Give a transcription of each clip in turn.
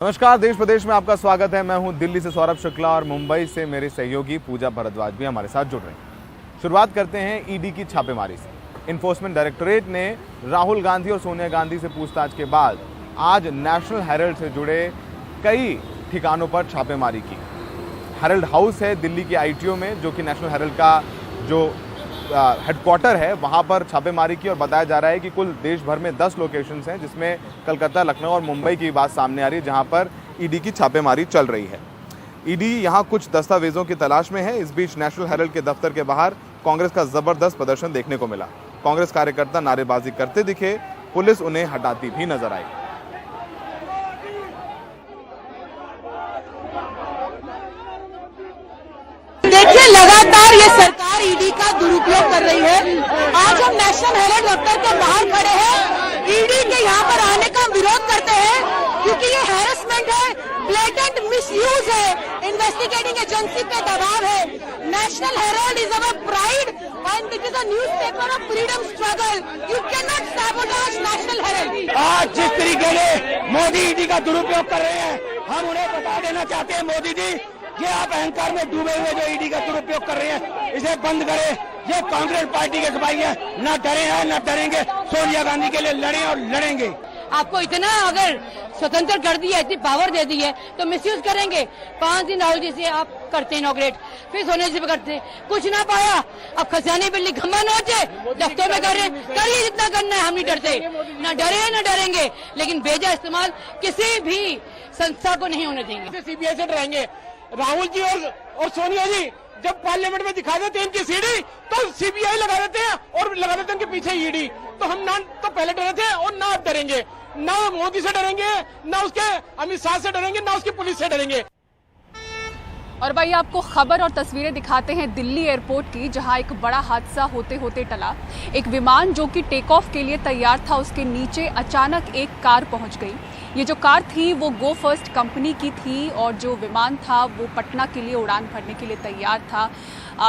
नमस्कार, देश प्रदेश में आपका स्वागत है। मैं हूं दिल्ली से सौरभ शुक्ला और मुंबई से मेरे सहयोगी पूजा भारद्वाज भी हमारे साथ जुड़ रहे हैं। शुरुआत करते हैं ईडी की छापेमारी से। इन्फोर्समेंट डायरेक्टोरेट ने राहुल गांधी और सोनिया गांधी से पूछताछ के बाद आज नेशनल हेराल्ड से जुड़े कई ठिकानों पर छापेमारी की। हेराल्ड हाउस है दिल्ली की आईटीओ में, जो कि नेशनल हेराल्ड का जो हेडक्वार्टर है, वहां पर छापेमारी की और बताया जा रहा है कि कुल देश भर में 10 लोकेशंस हैं, जिसमें कलकत्ता, लखनऊ और मुंबई की बात सामने आ रही है, जहां पर ईडी की छापेमारी चल रही है। ईडी यहां कुछ दस्तावेजों की तलाश में है। इस बीच नेशनल हेराल्ड के दफ्तर के बाहर कांग्रेस का जबरदस्त प्रदर्शन देखने को मिला। कांग्रेस कार्यकर्ता नारेबाजी करते दिखे, पुलिस उन्हें हटाती भी नजर आई। देखिए, लगातार ये सरकार ईडी का दुरुपयोग कर रही है। आज हम नेशनल हेराल्ड दफ्तर के बाहर खड़े हैं, ईडी के यहाँ पर आने का विरोध करते हैं, क्योंकि ये हैरेसमेंट है, ब्लेटेंट मिसयूज है, इन्वेस्टिगेटिंग एजेंसी पे दबाव है। National Herald is our pride and it is a newspaper of freedom struggle. You can not sabotage national Herald. आज जिस तरीके से मोदी ईडी का दुरुपयोग कर रहे हैं, हम उन्हें बता देना चाहते हैं, मोदी जी, ये आप अहंकार में डूबे हुए जो ईडी का दुरुपयोग कर रहे हैं, इसे बंद करें। ये कांग्रेस पार्टी के सिपाही हैं, न डरे हैं न डरेंगे। सोनिया गांधी के लिए लड़े और लड़ेंगे। आपको इतना अगर स्वतंत्र कर दिया, इतनी पावर दे दी है, तो मिसयूज करेंगे। 5 दिन राहुल जी से आप करते इनॉग्रेट, फिर सोनिया जी पे करते, कुछ ना पाया। अब खजानी बिल्ली घम्मा नोचे, दफ्तर में कर रहे, करिए जितना करना है, हम नहीं डरते, न डरे न डरेंगे, लेकिन बेजा इस्तेमाल किसी भी संस्था को नहीं होने देंगे। सीबीआई से डरेंगे। राहुल जी और सोनिया जी जब पार्लियामेंट में दिखा देते हैं इनकी सीढ़ी, तो सीबीआई लगा देते हैं और लगा देते हैं इनके पीछे ईडी। तो हम ना तो पहले डरे थे और ना अब डरेंगे। ना मोदी से डरेंगे, ना उसके अमित शाह से डरेंगे, ना उसकी पुलिस से डरेंगे। और भाई आपको खबर और तस्वीरें दिखाते हैं दिल्ली एयरपोर्ट की, जहां एक बड़ा हादसा होते होते टला। एक विमान जो कि टेक ऑफ के लिए तैयार था, उसके नीचे अचानक एक कार पहुंच गई। ये जो कार थी वो गो फर्स्ट कंपनी की थी और जो विमान था वो पटना के लिए उड़ान भरने के लिए तैयार था।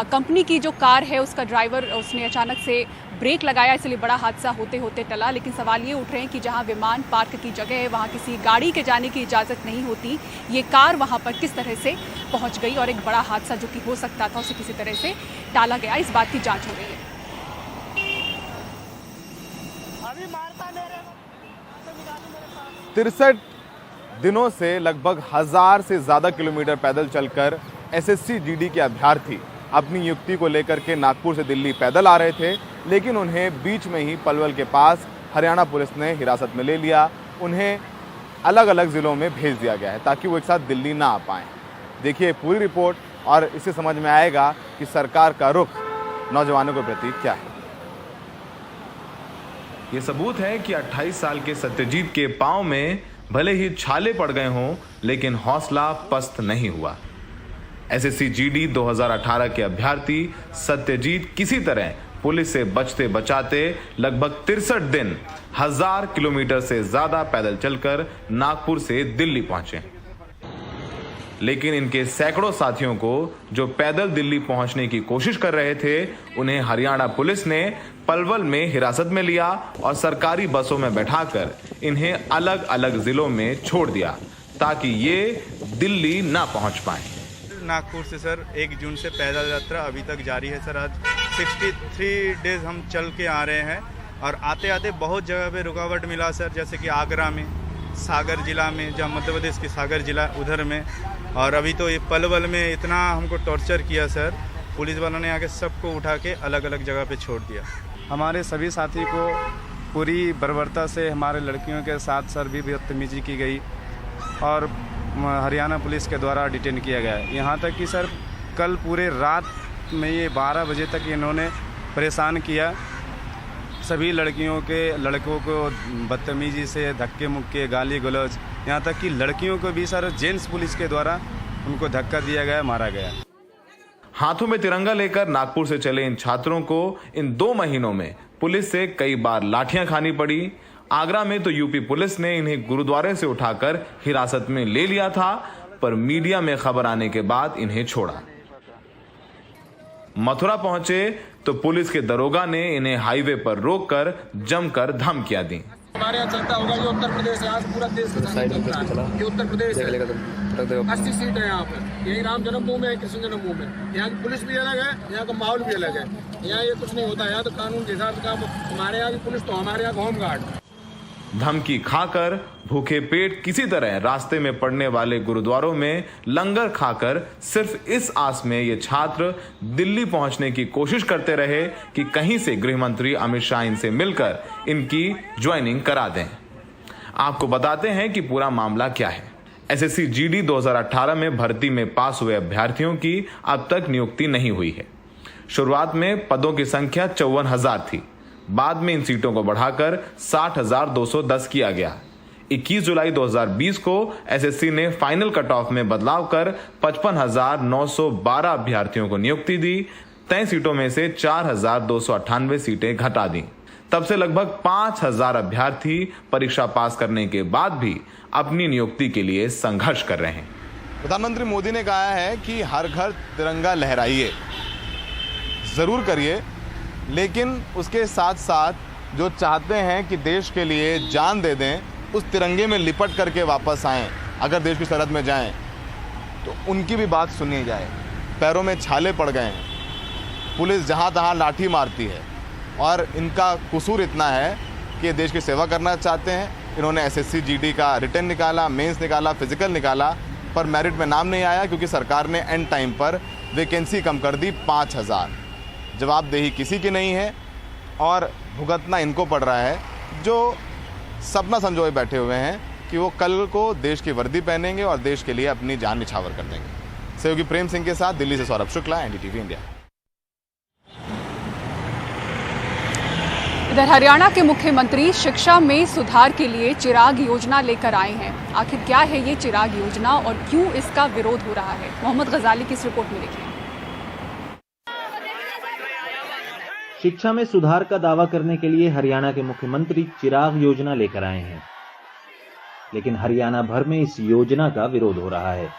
कंपनी की जो कार है उसका ड्राइवर, उसने अचानक से ब्रेक लगाया, इसलिए बड़ा हादसा होते होते टला। लेकिन सवाल ये उठ रहे हैं कि जहां विमान पार्क की जगह है, वहां किसी गाड़ी के जाने की इजाज़त नहीं होती, ये कार वहां पर किस तरह से पहुंच गई और एक बड़ा हादसा जो कि हो सकता था उसे किसी तरह से टाला गया, इस बात की जांच हो रही है। 63 दिनों से लगभग 1000 से ज्यादा किलोमीटर पैदल चलकर एसएससी जीडी के अभ्यर्थी अपनी युक्ति को लेकर के नागपुर से दिल्ली पैदल आ रहे थे, लेकिन उन्हें बीच में ही पलवल के पास हरियाणा पुलिस ने हिरासत में ले लिया। उन्हें अलग अलग जिलों में भेज दिया गया है ताकि वो एक साथ दिल्ली ना आ पाएं। देखिए पूरी रिपोर्ट और इससे समझ में आएगा कि सरकार का रुख नौजवानों के प्रति क्या है। ये सबूत है कि 28 साल के सत्यजीत के पांव में भले ही छाले पड़ गए हों, लेकिन हौसला पस्त नहीं हुआ। एसएससी जीडी 2018 के अभ्यर्थी सत्यजीत किसी तरह पुलिस से बचते बचाते लगभग 63 दिन 1000 किलोमीटर से ज्यादा पैदल चलकर नागपुर से दिल्ली पहुंचे। लेकिन इनके सैकड़ों साथियों को जो पैदल दिल्ली पहुंचने की कोशिश कर रहे थे, उन्हें हरियाणा पुलिस ने पलवल में हिरासत में लिया और सरकारी बसों में बैठाकर इन्हें अलग अलग जिलों में छोड़ दिया ताकि ये दिल्ली ना पहुंच पाए। नागपुर से सर 1 जून से पैदल यात्रा अभी तक जारी है सर। आज 63 डेज हम चल के आ रहे हैं और आते आते बहुत जगह पे रुकावट मिला सर, जैसे कि आगरा में, सागर जिला में, जहाँ मध्य प्रदेश की सागर जिला उधर में, और अभी तो ये पलवल में इतना हमको टॉर्चर किया सर। पुलिस वालों ने आके सबको उठा के अलग अलग जगह पे छोड़ दिया। हमारे सभी साथी को पूरी बर्बरता से हमारे लड़कियों के साथ सर भी बदतमीजी की गई और हरियाणा पुलिस के द्वारा डिटेन किया गया। यहाँ तक कि सर कल पूरे रात में ये 12 बजे तक इन्होंने परेशान किया। सभी लड़कों को बदतमीजी से धक्के मुक्के, गाली गलौज, यहाँ तक कि लड़कियों को भी सर जेंट्स पुलिस के द्वारा उनको धक्का दिया गया, मारा गया। हाथों में तिरंगा लेकर नागपुर से चले इन छात्रों को इन 2 महीनों में पुलिस से कई बार लाठियां खानी पड़ी। आगरा में तो यूपी पुलिस ने इन्हें गुरुद्वारे से उठाकर हिरासत में ले लिया था, पर मीडिया में खबर आने के बाद इन्हें छोड़ा। मथुरा पहुंचे तो पुलिस के दरोगा ने इन्हें हाईवे पर रोककर जमकर धमकियां दी। हमारे यहाँ चलता होगा, ये उत्तर प्रदेश है, यहाँ से पूरा देश ये उत्तर प्रदेश है। 80 सीट है यहाँ पर। यही राम जन्मभूमि है, कृष्ण जन्मभूमि है। यहाँ की पुलिस भी अलग है, यहाँ का माहौल भी अलग है। यहाँ ये कुछ नहीं होता, यहाँ तो कानून के हिसाब से काम। हमारे यहाँ की पुलिस तो हमारे यहाँ का होमगार्ड। धमकी खाकर भूखे पेट किसी तरह रास्ते में पड़ने वाले गुरुद्वारों में लंगर खाकर सिर्फ इस आस में ये छात्र दिल्ली पहुंचने की कोशिश करते रहे कि कहीं से गृह मंत्री अमित शाह इनसे मिलकर इनकी ज्वाइनिंग करा दें। आपको बताते हैं कि पूरा मामला क्या है। एसएससी जीडी 2018 में भर्ती में पास हुए अभ्यर्थियों की अब तक नियुक्ति नहीं हुई है। शुरुआत में पदों की संख्या 54,000 थी। बाद में इन सीटों को बढ़ाकर 60,210 किया गया। 21 जुलाई 2020 को एसएससी ने फाइनल कट ऑफ में बदलाव कर 55,912 अभ्यर्थियों को नियुक्ति दी। तय सीटों में से 4,298 सीटें घटा दी। तब से लगभग 5,000 अभ्यर्थी परीक्षा पास करने के बाद भी अपनी नियुक्ति के लिए संघर्ष कर रहे हैं। प्रधानमंत्री मोदी ने कहा है कि हर घर तिरंगा लहराइए, जरूर करिए, लेकिन उसके साथ साथ जो चाहते हैं कि देश के लिए जान दे दें, उस तिरंगे में लिपट करके वापस आएं। अगर देश की सरहद में जाएं तो उनकी भी बात सुनी जाए। पैरों में छाले पड़ गए हैं, पुलिस जहां तहां लाठी मारती है और इनका कसूर इतना है कि देश की सेवा करना चाहते हैं। इन्होंने एसएससी जीडी का रिटन निकाला, मेंस निकाला, फिजिकल निकाला, पर मेरिट में नाम नहीं आया क्योंकि सरकार ने एंड टाइम पर वैकेंसी कम कर दी 5,000। जवाबदेही किसी की नहीं है और भुगतना इनको पड़ रहा है, जो सपना संजोए बैठे हुए हैं कि वो कल को देश की वर्दी पहनेंगे और देश के लिए अपनी जान निछावर कर देंगे। सहयोगी प्रेम सिंह के साथ दिल्ली से सौरभ शुक्ला, एनडीटीवी इंडिया। इधर हरियाणा के मुख्यमंत्री शिक्षा में सुधार के लिए चिराग योजना लेकर आए हैं। आखिर क्या है ये चिराग योजना और क्यों इसका विरोध हो रहा है, मोहम्मद गजाली की इस रिपोर्ट में देखिए। शिक्षा में सुधार का दावा करने के लिए हरियाणा के मुख्यमंत्री चिराग योजना लेकर आए हैं, लेकिन हरियाणा भर में इस योजना का विरोध हो रहा है।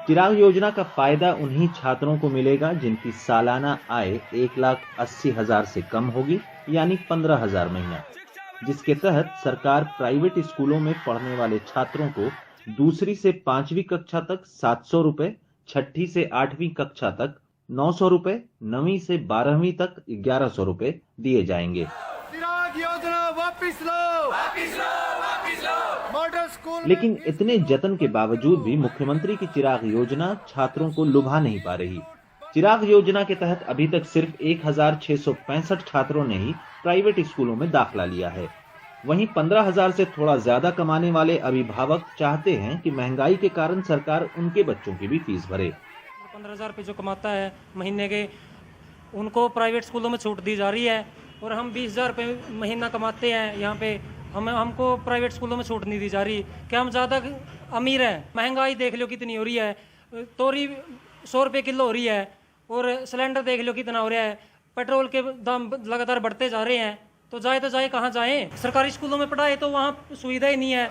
चिराग योजना का फायदा उन्हीं छात्रों को मिलेगा जिनकी सालाना आय 1,80,000 से कम होगी, यानी 15,000 महीना, जिसके तहत सरकार प्राइवेट स्कूलों में पढ़ने वाले छात्रों को दूसरी से 5वीं कक्षा तक 700 रुपए, 6ठी से 8वीं कक्षा तक 900 रुपए, 9वीं से 12वीं तक 1,100 रुपए दिए जाएंगे। चिराग योजना वापिस लो। Model school. लेकिन इतने जतन के बावजूद भी मुख्यमंत्री की चिराग योजना छात्रों को लुभा नहीं पा रही। चिराग योजना के तहत अभी तक सिर्फ 1,665 छात्रों ने ही प्राइवेट स्कूलों में दाखिला लिया है। वहीं 15,000 से थोड़ा ज्यादा कमाने वाले अभिभावक चाहते हैं कि महंगाई के कारण सरकार उनके बच्चों की भी फीस भरे। 15,000 रुपये जो कमाता है महीने के, उनको प्राइवेट स्कूलों में छूट दी जा रही है, और हम 20,000 रुपये महीना कमाते हैं यहाँ पे, हमको प्राइवेट स्कूलों में छूट नहीं दी जा रही। क्या हम ज़्यादा अमीर हैं? महंगाई देख लो कितनी हो रही है, तोरी 100 रुपये किलो हो रही है, और सिलेंडर देख लो कितना हो रहा है, पेट्रोल के दाम लगातार बढ़ते जा रहे हैं। तो जाए कहाँ जाएं? सरकारी स्कूलों में पढ़ाए तो वहाँ सुविधा ही नहीं है।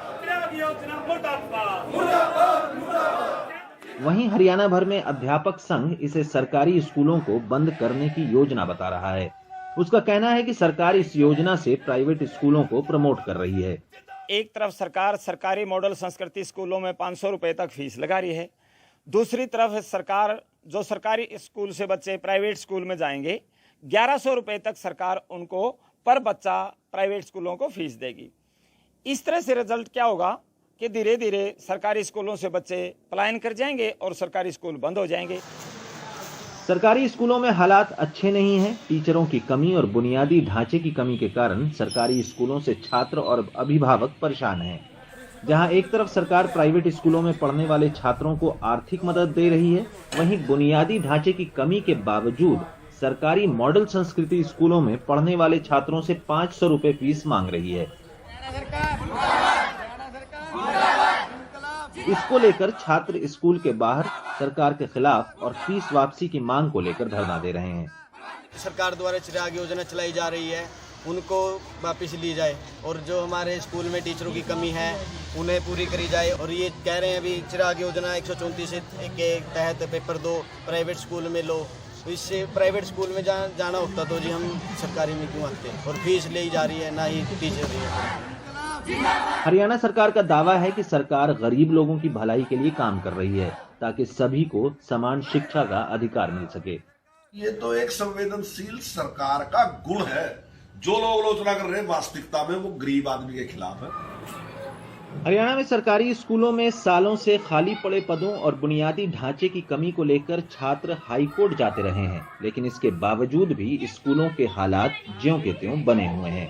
वहीं हरियाणा भर में अध्यापक संघ इसे सरकारी स्कूलों को बंद करने की योजना बता रहा है। उसका कहना है कि सरकार इस योजना से प्राइवेट स्कूलों को प्रमोट कर रही है। एक तरफ सरकार सरकारी मॉडल संस्कृति स्कूलों में 500 रुपए तक फीस लगा रही है, दूसरी तरफ सरकार जो सरकारी स्कूल से बच्चे प्राइवेट स्कूल में जाएंगे 1,100 रुपए तक सरकार उनको पर बच्चा प्राइवेट स्कूलों को फीस देगी। इस तरह से रिजल्ट क्या होगा कि धीरे धीरे सरकारी स्कूलों से बच्चे पलायन कर जाएंगे और सरकारी स्कूल बंद हो जाएंगे। सरकारी स्कूलों में हालात अच्छे नहीं हैं। टीचरों की कमी और बुनियादी ढांचे की कमी के कारण सरकारी स्कूलों से छात्र और अभिभावक परेशान हैं। जहां एक तरफ सरकार प्राइवेट स्कूलों में पढ़ने वाले छात्रों को आर्थिक मदद दे रही है, वहीं बुनियादी ढांचे की कमी के बावजूद सरकारी मॉडल संस्कृति स्कूलों में पढ़ने वाले छात्रों से 500 रुपए फीस मांग रही है। इसको लेकर छात्र स्कूल के बाहर सरकार के खिलाफ और फीस वापसी की मांग को लेकर धरना दे रहे हैं। सरकार द्वारा चिराग योजना चलाई जा रही है, उनको वापस ली जाए, और जो हमारे स्कूल में टीचरों की कमी है उन्हें पूरी करी जाए। और ये कह रहे हैं अभी चिराग योजना 134 के तहत पेपर 2 प्राइवेट स्कूल में लो, इससे प्राइवेट स्कूल में जाना होता तो जी हम सरकारी में क्यों आते, और फीस ले जा रही है ना ही टीचर रही है। हरियाणा सरकार का दावा है कि सरकार गरीब लोगों की भलाई के लिए काम कर रही है ताकि सभी को समान शिक्षा का अधिकार मिल सके। ये तो एक संवेदनशील सरकार का गुण है। जो लोग आलोचना कर रहे हैं वास्तविकता में वो गरीब आदमी के खिलाफ है। हरियाणा में सरकारी स्कूलों में सालों से खाली पड़े पदों और बुनियादी ढांचे की कमी को लेकर छात्र हाईकोर्ट जाते रहे हैं, लेकिन इसके बावजूद भी स्कूलों के हालात ज्यों के त्यों बने हुए हैं।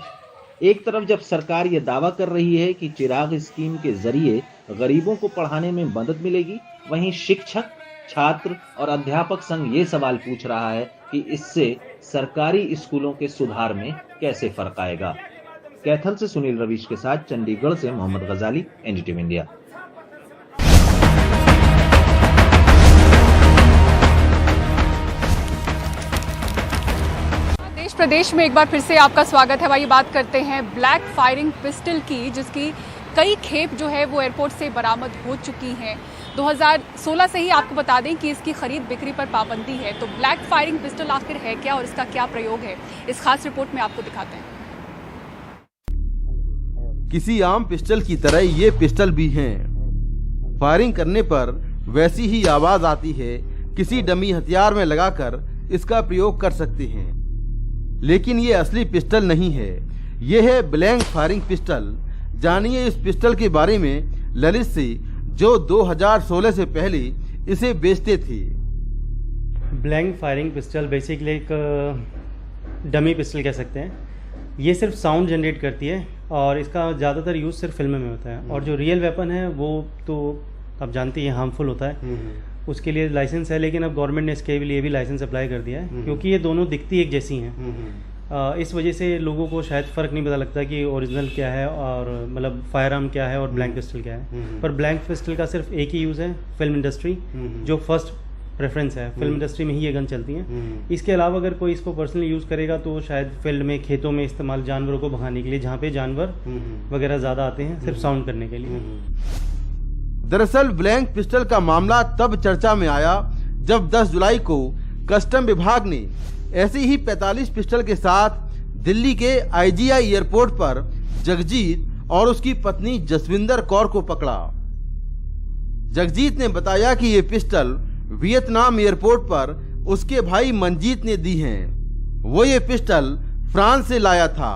एक तरफ जब सरकार ये दावा कर रही है कि चिराग स्कीम के जरिए गरीबों को पढ़ाने में मदद मिलेगी, वहीं शिक्षक, छात्र और अध्यापक संघ ये सवाल पूछ रहा है कि इससे सरकारी स्कूलों के सुधार में कैसे फर्क आएगा। कैथल से सुनील रवीश के साथ चंडीगढ़ से मोहम्मद गजाली, एनडीटीवी इंडिया। देश प्रदेश में एक बार फिर से आपका स्वागत है। वही बात करते हैं ब्लैक फायरिंग पिस्टल की, जिसकी कई खेप जो है वो एयरपोर्ट से बरामद हो चुकी हैं। 2016 से ही आपको बता दें कि इसकी खरीद बिक्री पर पाबंदी है। तो ब्लैक फायरिंग पिस्टल आखिर है क्या और इसका क्या प्रयोग है, इस खास रिपोर्ट में आपको दिखाते हैं। किसी आम पिस्टल की तरह ये पिस्टल भी हैं। फायरिंग करने पर वैसी ही आवाज आती है। किसी डमी हथियार में लगाकर इसका प्रयोग कर सकते हैं, लेकिन ये असली पिस्टल नहीं है। ये है ब्लैंक फायरिंग पिस्टल। जानिए इस पिस्टल के बारे में ललित से, जो 2016 से पहले इसे बेचते थे। ब्लैंक फायरिंग पिस्टल बेसिकली एक डमी पिस्टल कह सकते हैं। ये सिर्फ साउंड जनरेट करती है और इसका ज़्यादातर यूज़ सिर्फ फिल्म में होता है। और जो रियल वेपन है वो तो आप जानते हैं हार्मफुल होता है, उसके लिए लाइसेंस है, लेकिन अब गवर्नमेंट ने इसके लिए भी लाइसेंस अप्लाई कर दिया है, क्योंकि ये दोनों दिखती एक जैसी हैं। इस वजह से लोगों को शायद फ़र्क नहीं पता लगता कि ओरिजिनल क्या है और मतलब फायर आर्म क्या है और ब्लैंक पिस्टल क्या है। पर ब्लैंक पिस्टल का सिर्फ एक ही यूज़ है, फिल्म इंडस्ट्री, जो फर्स्ट प्रेफरेंस है। फिल्म इंडस्ट्री में ही ये गन चलती हैं। इसके अलावा अगर कोई इसको पर्सनली यूज़ करेगा तो शायद फील्ड में, खेतों में इस्तेमाल जानवरों को भगाने के लिए, जहाँ पे जानवर वगैरह ज़्यादा आते हैं, सिर्फ साउंड करने के लिए। दरअसल ब्लैंक पिस्टल का मामला तब चर्चा में आया जब 10 जुलाई को कस्टम विभाग ने ऐसी ही 45 पिस्टल के साथ दिल्ली के IGI एयरपोर्ट पर जगजीत और उसकी पत्नी जसविंदर कौर को पकड़ा। जगजीत ने बताया कि ये पिस्टल वियतनाम एयरपोर्ट पर उसके भाई मंजीत ने दी हैं। वो ये पिस्टल फ्रांस से लाया था।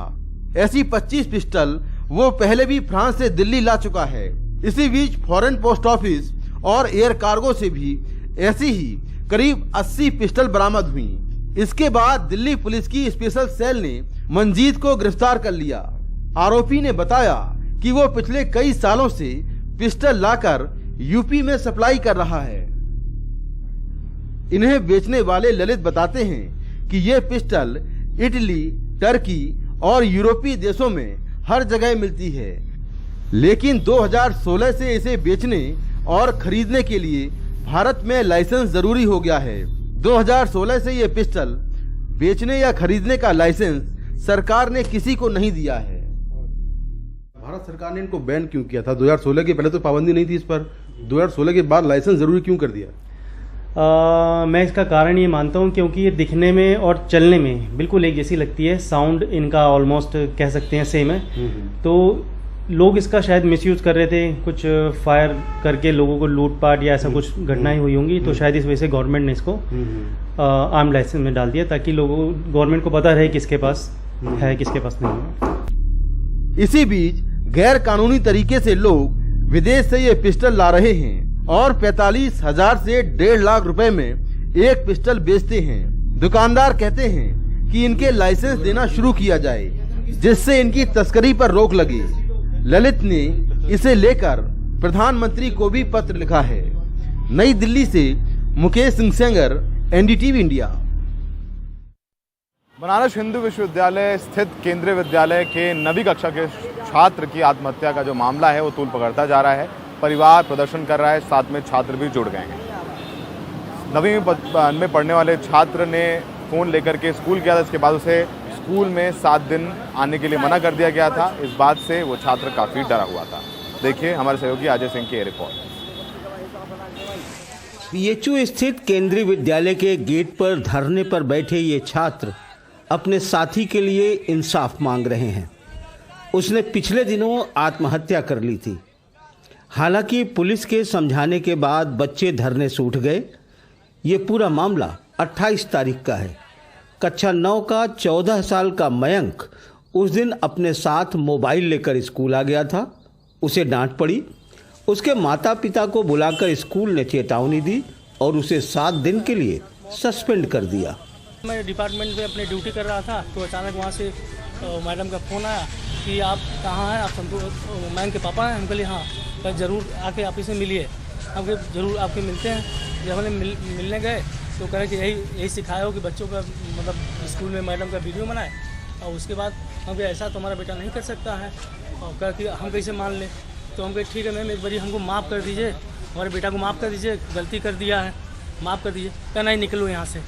ऐसी 25 पिस्टल वो पहले भी फ्रांस से दिल्ली ला चुका है। इसी बीच फॉरेन पोस्ट ऑफिस और एयर कार्गो से भी ऐसी ही करीब 80 पिस्टल बरामद हुई। इसके बाद दिल्ली पुलिस की स्पेशल सेल ने मंजीत को गिरफ्तार कर लिया। आरोपी ने बताया कि वो पिछले कई सालों से पिस्टल लाकर यूपी में सप्लाई कर रहा है। इन्हें बेचने वाले ललित बताते हैं कि ये पिस्टल इटली, टर्की और यूरोपीय देशों में हर जगह मिलती है, लेकिन 2016 से इसे बेचने और खरीदने के लिए भारत में लाइसेंस जरूरी हो गया है। 2016 से ये पिस्टल बेचने या खरीदने का लाइसेंस सरकार ने किसी को नहीं दिया है। भारत सरकार ने इनको बैन क्यों किया था? 2016 के पहले तो पाबंदी नहीं थी इस पर, 2016 के बाद लाइसेंस जरूरी क्यों कर दिया? मैं इसका कारण ये मानता हूँ क्योंकि ये दिखने में और चलने में बिल्कुल एक जैसी लगती है। साउंड इनका ऑलमोस्ट कह सकते हैं सेम है। तो लोग इसका शायद मिसयूज कर रहे थे, कुछ फायर करके लोगों को लूटपाट या ऐसा कुछ घटनाएं हुई होंगी, तो शायद इस वजह से गवर्नमेंट ने इसको आर्म लाइसेंस में डाल दिया, ताकि लोगों गवर्नमेंट को पता रहे किसके पास है किसके पास नहीं है। इसी बीच गैर कानूनी तरीके से लोग विदेश से ये पिस्टल ला रहे हैं और 45,000 से 1.5 लाख रुपए में एक पिस्टल बेचते हैं। दुकानदार कहते हैं कि इनके लाइसेंस देना शुरू किया जाए, जिससे इनकी तस्करी पर रोक लगे। ललित ने इसे लेकर प्रधानमंत्री को भी पत्र लिखा है। नई दिल्ली से मुकेश सिंह सेंगर, एनडीटीवी इंडिया। बनारस हिंदू विश्वविद्यालय स्थित केंद्रीय विद्यालय के 9वीं कक्षा के छात्र की आत्महत्या का जो मामला है वो तूल पकड़ता जा रहा है। परिवार प्रदर्शन कर रहा है, साथ में छात्र भी जुड़ गए हैं। 9वीं में पढ़ने वाले छात्र ने फ़ोन लेकर के स्कूल गया था। इसके बाद उसे स्कूल में 7 दिन आने के लिए मना कर दिया गया था। इस बात से वो छात्र काफ़ी डरा हुआ था। देखिए हमारे सहयोगी अजय सिंह की रिपोर्ट। पीएचयू स्थित केंद्रीय विद्यालय के गेट पर धरने पर बैठे ये छात्र अपने साथी के लिए इंसाफ मांग रहे हैं। उसने पिछले दिनों आत्महत्या कर ली थी। हालांकि पुलिस के समझाने के बाद बच्चे धरने से उठ गए। ये पूरा मामला 28 तारीख का है। कक्षा 9 का 14 साल का मयंक उस दिन अपने साथ मोबाइल लेकर स्कूल आ गया था। उसे डांट पड़ी। उसके माता पिता को बुलाकर स्कूल ने चेतावनी दी और उसे 7 दिन के लिए सस्पेंड कर दिया। मैं डिपार्टमेंट में अपनी ड्यूटी कर रहा था तो अचानक वहाँ से मैडम का फ़ोन आया कि आप कहाँ हैं, आप संतोष मैम के पापा हैं। हम कहे हाँ, तो ज़रूर आके आप इसे मिलिए। हम कहे ज़रूर आपके मिलते हैं। जब हमने मिलने गए तो कह रहे कि यही सिखाया हो कि बच्चों का मतलब स्कूल में मैडम का वीडियो बनाए। और उसके बाद हम कहे ऐसा तो हमारा बेटा नहीं कर सकता है। और कह कि हम कैसे मान लें। तो हम कहे ठीक है मैम, एक बारी हमको माफ़ कर दीजिए, हमारे बेटा को माफ़ कर दीजिए, गलती कर दिया है, माफ़ कर दीजिए। कहना नहीं, निकलो यहाँ से,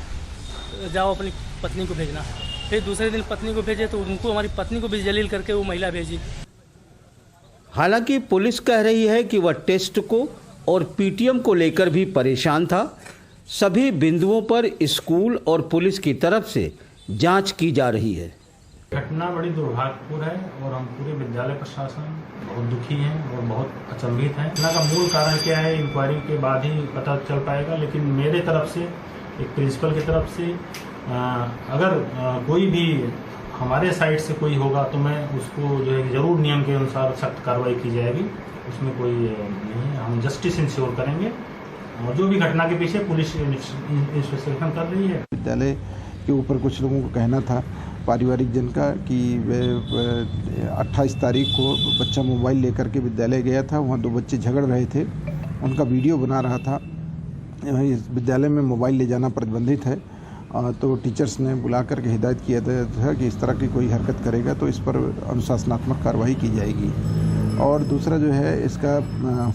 जाओ अपनी पत्नी को भेजना। फिर दूसरे दिन पत्नी को भेजे तो उनको, हमारी पत्नी को भी जलील करके वो महिला भेजी। हालांकि पुलिस कह रही है कि वह टेस्ट को और पीटीएम को लेकर भी परेशान था। सभी बिंदुओं पर स्कूल और पुलिस की तरफ से जांच की जा रही है। घटना बड़ी दुर्भाग्यपूर्ण है और हम पूरे विद्यालय प्रशासन बहुत दुखी हैं और बहुत अचंभित हैं। घटना का मूल कारण क्या है, इंक्वायरी के बाद ही पता चल पाएगा। लेकिन मेरे तरफ से, एक प्रिंसिपल की तरफ से, अगर कोई भी हमारे साइड से कोई होगा तो मैं उसको जो है ज़रूर नियम के अनुसार सख्त कार्रवाई की जाएगी। उसमें कोई नहीं है, हम जस्टिस इंश्योर करेंगे। और जो भी घटना के पीछे पुलिस इन्वेस्टिगेशन कर रही है। विद्यालय के ऊपर कुछ लोगों को कहना था, पारिवारिक जन का, कि 28 तारीख को बच्चा मोबाइल लेकर के विद्यालय गया था। वहाँ 2 बच्चे झगड़ रहे थे, उनका वीडियो बना रहा था। विद्यालय में मोबाइल ले जाना प्रतिबंधित है। तो टीचर्स ने बुला करके हिदायत किया था कि इस तरह की कोई हरकत करेगा तो इस पर अनुशासनात्मक कार्रवाई की जाएगी। और दूसरा जो है, इसका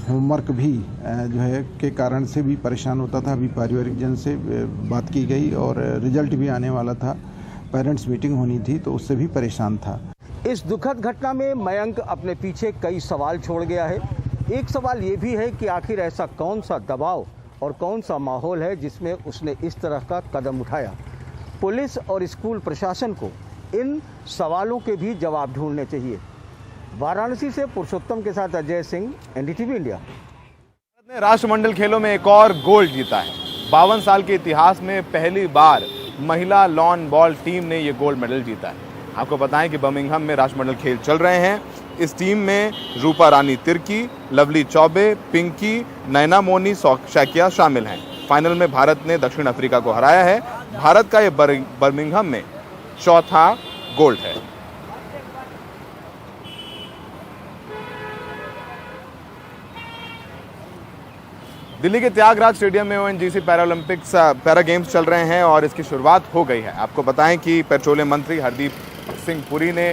होमवर्क भी जो है के कारण से भी परेशान होता था। अभी पारिवारिक जन से बात की गई और रिजल्ट भी आने वाला था, पेरेंट्स मीटिंग होनी थी, तो उससे भी परेशान था। इस दुखद घटना में मयंक अपने पीछे कई सवाल छोड़ गया है। एक सवाल ये भी है कि आखिर ऐसा कौन सा दबाव और कौन सा माहौल है जिसमें उसने इस तरह का कदम उठाया। पुलिस और स्कूल प्रशासन को इन सवालों के भी जवाब ढूंढने चाहिए। वाराणसी से पुरुषोत्तम के साथ अजय सिंह, एनडीटीवी इंडिया। भारत ने राष्ट्रमंडल खेलों में एक और गोल्ड जीता है। 52 साल के इतिहास में पहली बार महिला लॉन बॉल टीम ने ये गोल्ड मेडल जीता है। आपको बताएं कि बर्मिंघम में राष्ट्रमंडल खेल चल रहे हैं। इस टीम में रूपा रानी तिर्की, लवली चौबे, पिंकी, नैना मोनी शैकिया शामिल हैं। फाइनल में भारत ने दक्षिण अफ्रीका को हराया है। भारत का ये बर्मिंघम में 4था गोल्ड है। दिल्ली के त्यागराज स्टेडियम में ओएनजीसी पैरा गेम्स चल रहे हैं और इसकी शुरुआत हो गई है। आपको बताएं कि पेट्रोलियम मंत्री हरदीप सिंह पुरी ने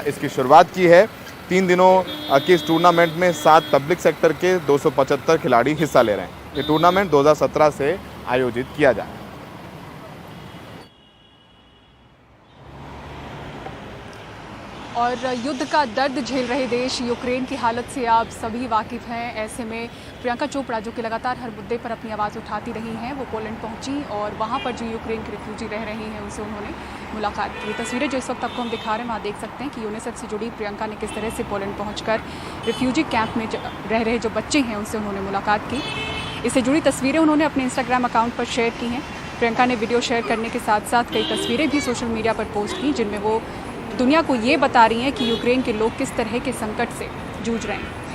इसकी शुरुआत की है। 3 दिनों के इस टूर्नामेंट में 7 पब्लिक सेक्टर के 275 खिलाड़ी हिस्सा ले रहे हैं। ये टूर्नामेंट 2017 से आयोजित किया जाए। और युद्ध का दर्द झेल रहे देश यूक्रेन की हालत से आप सभी वाकिफ हैं। ऐसे में प्रियंका चोपड़ा, जो कि लगातार हर मुद्दे पर अपनी आवाज़ उठाती रही हैं, वो पोलैंड पहुंची और वहां पर जो यूक्रेन के रिफ्यूजी रह रहे हैं उनसे उन्होंने मुलाकात की। तस्वीरें जो इस वक्त आपको हम दिखा रहे हैं, वहाँ देख सकते हैं कि यूनिसेफ से जुड़ी प्रियंका ने किस तरह से पोलैंड पहुँचकर रिफ्यूजी कैंप में रह रहे जो बच्चे हैं उनसे उन्होंने मुलाकात की। इससे जुड़ी तस्वीरें उन्होंने अपने इंस्टाग्राम अकाउंट पर शेयर की हैं। प्रियंका ने वीडियो शेयर करने के साथ साथ कई तस्वीरें भी सोशल मीडिया पर पोस्ट की, जिनमें वो दुनिया को ये बता रही हैं कि यूक्रेन के लोग किस तरह के संकट से जूझ रहे हैं।